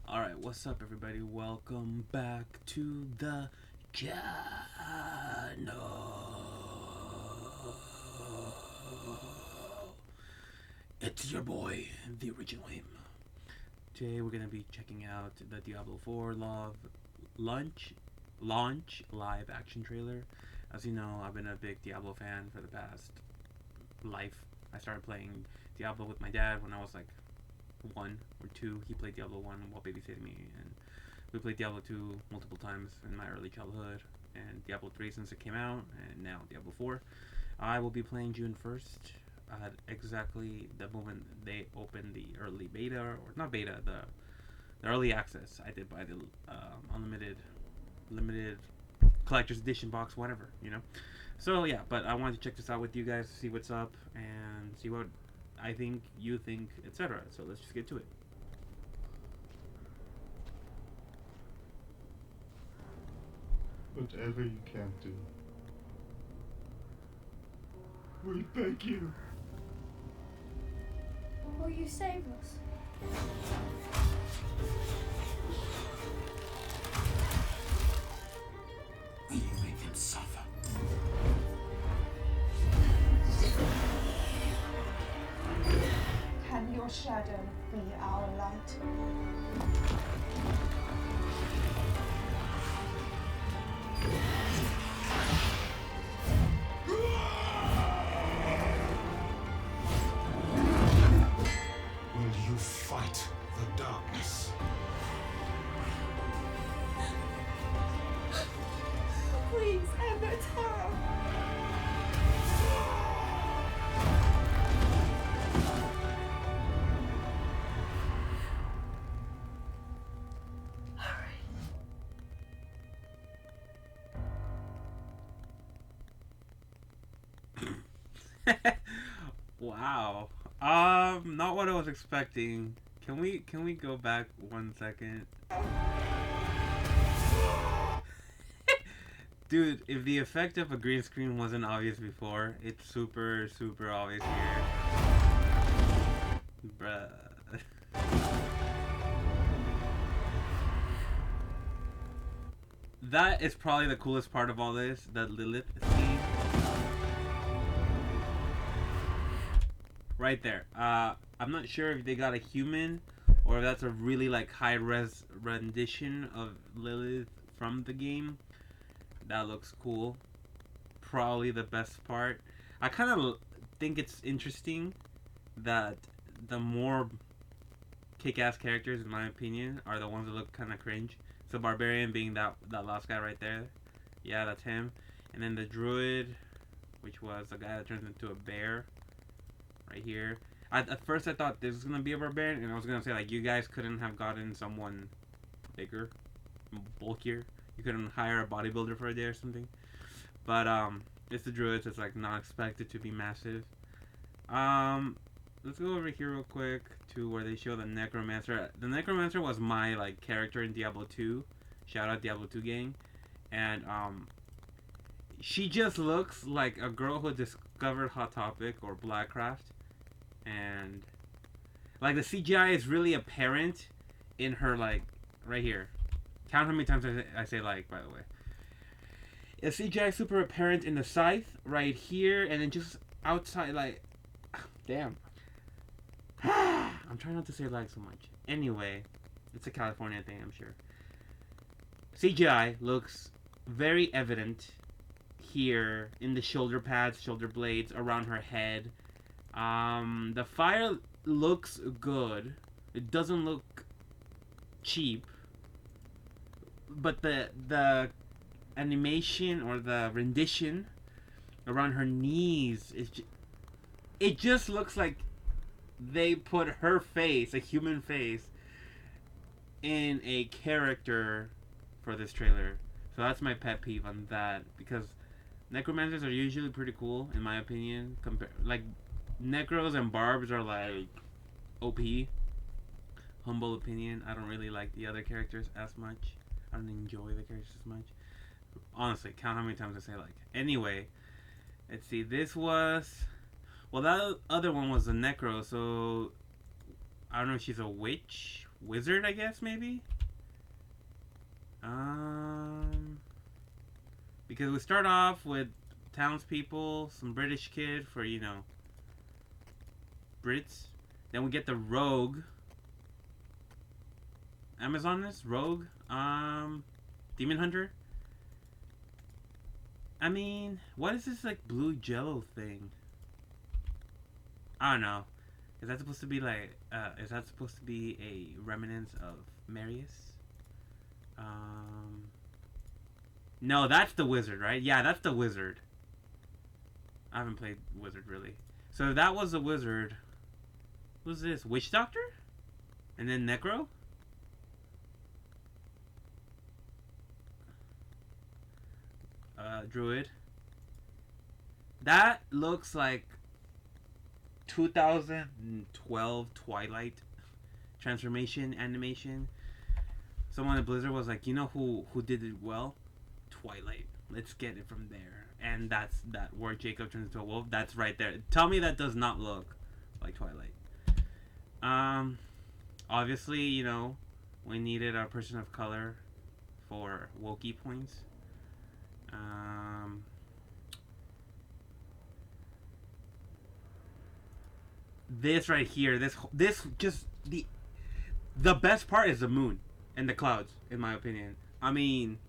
Alright, what's up everybody? Welcome back to the channel. It's your boy, the original him. Today we're gonna be checking out the Diablo 4 launch live action trailer. As you know, I've been a big Diablo fan for the past life. I started playing Diablo with my dad when I was like 1 or 2. He played Diablo 1 while babysitting me, and we played Diablo 2 multiple times in my early childhood, and Diablo 3 since it came out, and now Diablo 4. I will be playing June 1st, at exactly the moment they opened the early beta, or not beta, the early access. I did buy the unlimited, limited collector's edition box, whatever, you know. So yeah, but I wanted to check this out with you guys, see what's up, and see what I think, you think, etc. So let's just get to it. Whatever you can do, we beg you. Will you save us? Will you make him suffer? Can your shadow be our light? Will you fight the darkness? Please end the terror! Wow. Not what I was expecting. Can we go back 1 second? Dude, if the effect of a green screen wasn't obvious before, it's super obvious here. Bruh. That is probably the coolest part of all this, that Lilith scene. Right there. I'm not sure if they got a human or if that's a really like high-res rendition of Lilith from the game. That looks cool. Probably the best part. I kind of think it's interesting that the more kick-ass characters, in my opinion, are the ones that look kind of cringe. So Barbarian being that last guy right there. Yeah, that's him. And then the Druid, which was the guy that turns into a bear. Right here. At first I thought this was going to be a Barbarian, and I was going to say, like, you guys couldn't have gotten someone bigger, bulkier. You couldn't hire a bodybuilder for a day or something. But, it's the Druids. It's, like, not expected to be massive. Let's go over here real quick to where they show the Necromancer. The Necromancer was my, like, character in Diablo 2. Shout out Diablo 2 gang. And, she just looks like a girl who discovered Hot Topic or Blackcraft. And, like, the CGI is really apparent in her, like, right here. Count how many times I say like, by the way. The CGI is super apparent in the scythe right here, and then just outside, like, damn. I'm trying not to say like so much. Anyway, it's a California thing, I'm sure. CGI looks very evident here in the shoulder pads, shoulder blades, around her head. The fire looks good. It doesn't look cheap. But the animation or the rendition around her knees is it just looks like they put her face, a human face, in a character for this trailer. So that's my pet peeve on that, because necromancers are usually pretty cool in my opinion. Like necros and barbs are like OP. Humble opinion. I don't really like the other characters as much. I don't enjoy the characters as much. Honestly, count how many times I say like. Anyway, let's see. This was, well, that other one was a necro, so I don't know if she's a witch wizard, I guess, maybe. Because we start off with townspeople, some British kid for, you know, Brits. Then we get the rogue. Amazoness? Rogue? Demon Hunter? I mean, what is this, like, blue jello thing? I don't know. Is that supposed to be, like, is that supposed to be a remnant of Marius? No, that's the wizard, right? Yeah, that's the wizard. I haven't played wizard, really. So if that was the wizard, who's this? Witch Doctor? And then Necro? Druid. That looks like 2012 Twilight transformation animation. Someone at Blizzard was like, you know who did it well? Twilight. Let's get it from there. And that's that where Jacob turns into a wolf. That's right there. Tell me that does not look like Twilight. Obviously, you know, we needed a person of color for Wokey points. This right here, this just the best part is the moon and the clouds, in my opinion. I mean,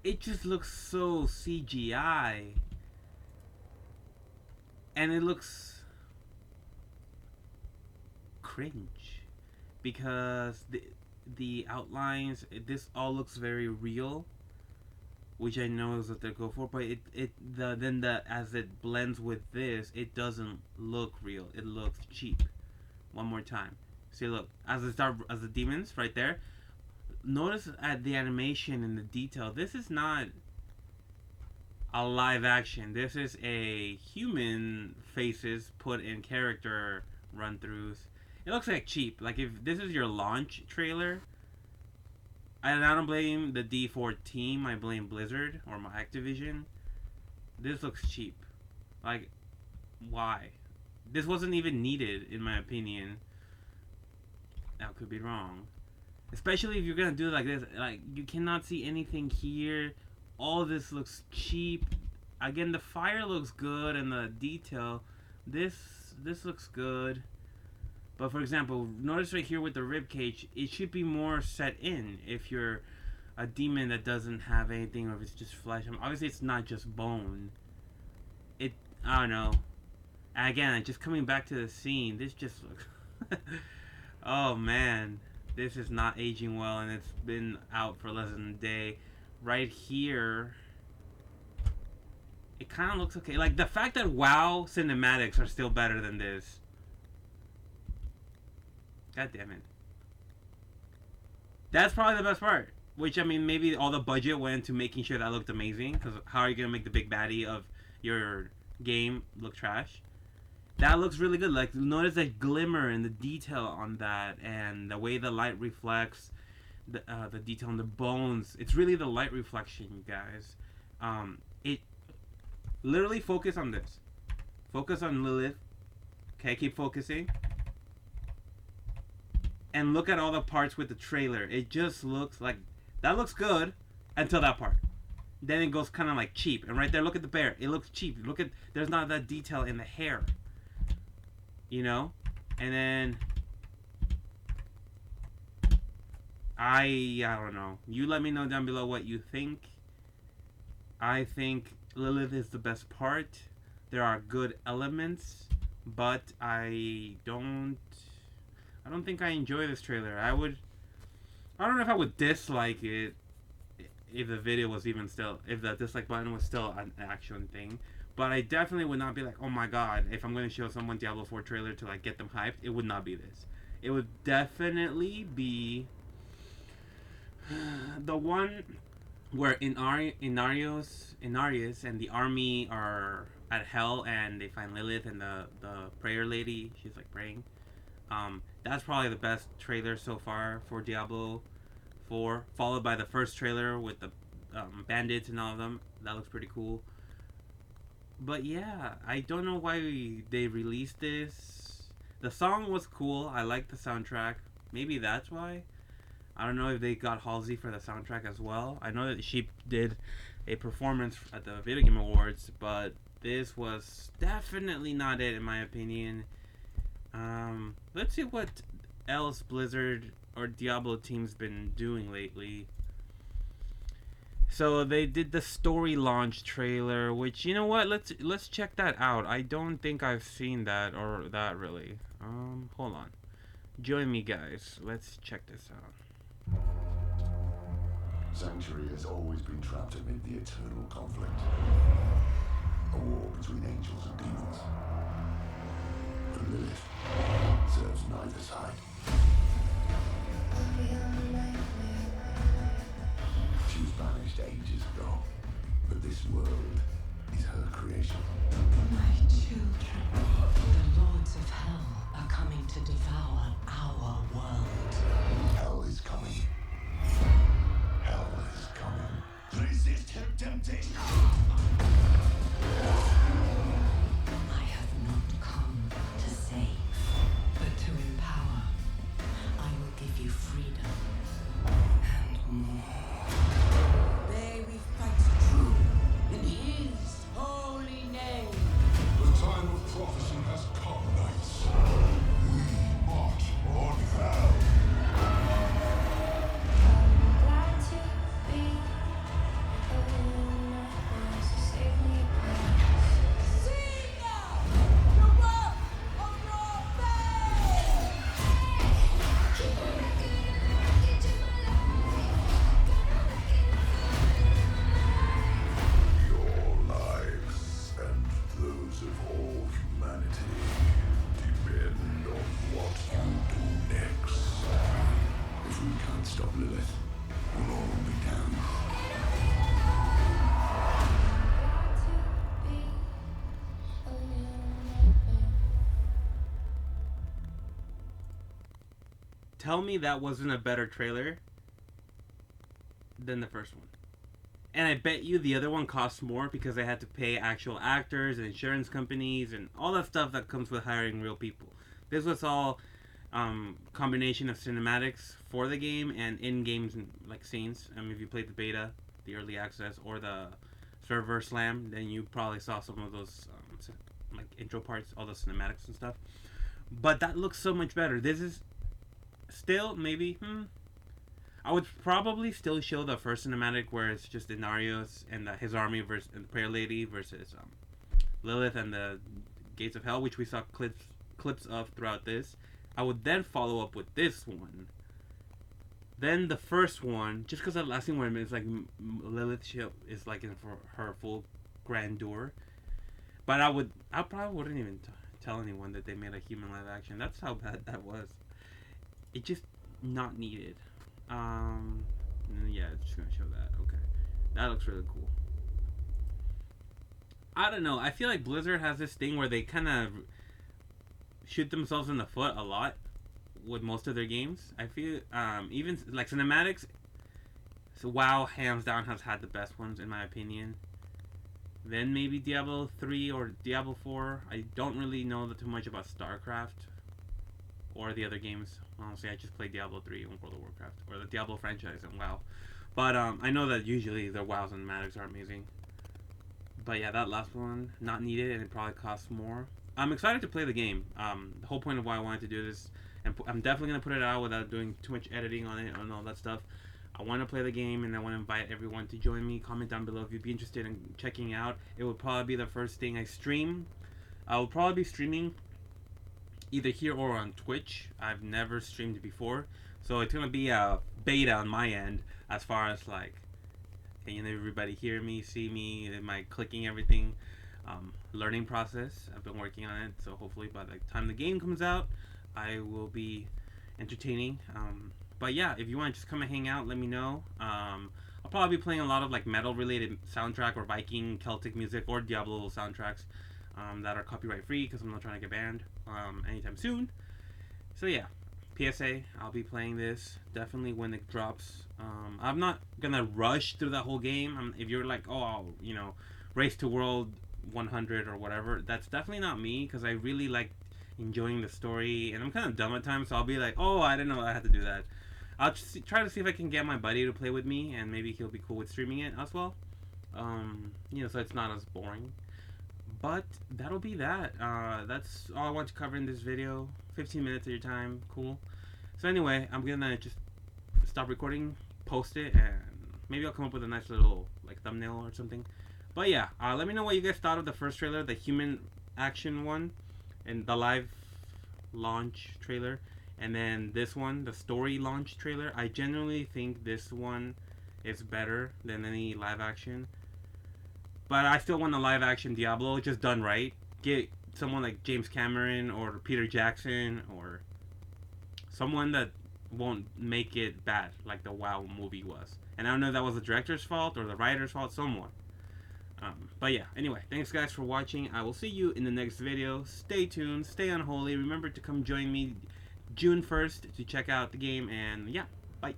it just looks so CGI, and it looks cringe because the outlines, this all looks very real, which I know is what they go for, but as it blends with this, it doesn't look real. It looks cheap. One more time. See, look, as the demons right there. Notice at the animation and the detail. This is not a live action. This is a human faces put in character run throughs. It looks like cheap. Like if this is your launch trailer. And I don't blame the D4 team. I blame Blizzard or my Activision. This looks cheap. Like, why? This wasn't even needed, in my opinion. I could be wrong. Especially if you're gonna do it like this. Like, you cannot see anything here. All this looks cheap. Again, the fire looks good and the detail. This looks good. But for example, notice right here with the ribcage, it should be more set in if you're a demon that doesn't have anything, or if it's just flesh. I mean, obviously, it's not just bone. I don't know. And again, just coming back to the scene, this just looks... Oh man, this is not aging well, and it's been out for less than a day. Right here, it kind of looks okay. Like, the fact that WoW cinematics are still better than this. God damn it. That's probably the best part. Which, I mean, maybe all the budget went to making sure that looked amazing. Because how are you going to make the big baddie of your game look trash? That looks really good. Like, notice the glimmer and the detail on that. And the way the light reflects. The detail on the bones. It's really the light reflection, you guys. It literally focus on this. Focus on Lilith. Okay, keep focusing. And look at all the parts with the trailer. It just looks like... That looks good until that part. Then it goes kind of like cheap. And right there, look at the bear. It looks cheap. Look at... There's not that detail in the hair. You know? And then... I don't know. You let me know down below what you think. I think Lilith is the best part. There are good elements. But I don't think I enjoy this trailer. I don't know if I would dislike it if the video was even still, if the dislike button was still an action thing. But I definitely would not be like, oh my god, if I'm going to show someone Diablo 4 trailer to like get them hyped, it would not be this. It would definitely be the one where Inarius and the army are at hell and they find Lilith and the prayer lady, she's like praying. That's probably the best trailer so far for Diablo 4, followed by the first trailer with the bandits and all of them. That looks pretty cool. But yeah, I don't know why they released this. The song was cool. I liked the soundtrack. Maybe that's why. I don't know if they got Halsey for the soundtrack as well. I know that she did a performance at the Video Game Awards, but this was definitely not it in my opinion. Let's see what else Blizzard or Diablo team's been doing lately. So they did the story launch trailer, which, you know what? Let's check that out. I don't think I've seen that or that really. Hold on. Join me, guys. Let's check this out. Sanctuary has always been trapped amid the eternal conflict. A war between angels and demons. But Lilith serves neither side. She was banished ages ago, but this world is her creation. My children, the lords of hell are coming to devour our world. Hell is coming. Hell is coming. Resist her temptation. I have not come to save, but to empower. I will give you freedom and more. May we fight true in his holy name. The time of prophecy has come, knights. We march on hell. Glad to be alone, so save me See now the work of your faith! Your lives and those of all humanity depend on what you do next. If we can't stop Lilith, we'll all be damned. Glad to be alone. Tell me that wasn't a better trailer than the first one. And I bet you the other one cost more because they had to pay actual actors and insurance companies and all that stuff that comes with hiring real people. This was all combination of cinematics for the game and in-game like scenes. If you played the beta, the early access, or the server slam, then you probably saw some of those like intro parts, all the cinematics and stuff. But that looks so much better. This is still maybe I would probably still show the first cinematic where it's just Inarius and his army versus and the prayer lady versus Lilith and the gates of hell, which we saw clips of throughout this. I would then follow up with this one, then the first one, just because the last thing where it's like Lilith is like in for her full grandeur. But I probably wouldn't even tell anyone that they made a human live action. That's how bad that was. It just not needed. Yeah, it's just gonna show that. Okay, that looks really cool. I don't know. I feel like Blizzard has this thing where they kind of shoot themselves in the foot a lot with most of their games. I feel even like cinematics. So WoW hands down has had the best ones in my opinion. Then maybe Diablo 3 or Diablo 4. I don't really know too much about StarCraft or the other games. Honestly, I just play Diablo 3 and World of Warcraft, or the Diablo franchise and WoW. But I know that usually their WoW cinematics are amazing. But yeah, that last one, not needed, and it probably costs more. I'm excited to play the game. The whole point of why I wanted to do this, and I'm definitely going to put it out without doing too much editing on it and all that stuff. I want to play the game, and I want to invite everyone to join me. Comment down below if you'd be interested in checking out. It would probably be the first thing I stream. I will probably be streaming either here or on Twitch. I've never streamed before, so it's going to be a beta on my end as far as like, can everybody hear me, see me, am I clicking everything? Learning process. I've been working on it, so hopefully by the time the game comes out, I will be entertaining. But yeah, if you want to just come and hang out, let me know. I'll probably be playing a lot of like metal related soundtrack or Viking, Celtic music, or Diablo soundtracks that are copyright free because I'm not trying to get banned anytime soon. So yeah, PSA, I'll be playing this definitely when it drops. I'm not gonna rush through that whole game. If you're like, oh, I'll, race to world 100 or whatever, that's definitely not me because I really like enjoying the story, and I'm kind of dumb at times, so I'll be like, oh, I didn't know I had to do that. I'll just try to see if I can get my buddy to play with me, and maybe he'll be cool with streaming it as well. So it's not as boring. But that'll be that. That's all I want to cover in this video. 15 minutes of your time, cool. So anyway, I'm gonna just stop recording, post it, and maybe I'll come up with a nice little like thumbnail or something. But yeah, let me know what you guys thought of the first trailer, the human action one, and the live launch trailer, and then this one, the story launch trailer. I generally think this one is better than any live action, but I still want a live action Diablo, just done right. Get someone like James Cameron or Peter Jackson or someone that won't make it bad like the WoW movie was. And I don't know if that was the director's fault or the writer's fault, someone. But yeah, anyway, thanks guys for watching. I will see you in the next video. Stay tuned, stay unholy. Remember to come join me June 1st to check out the game, and yeah, bye.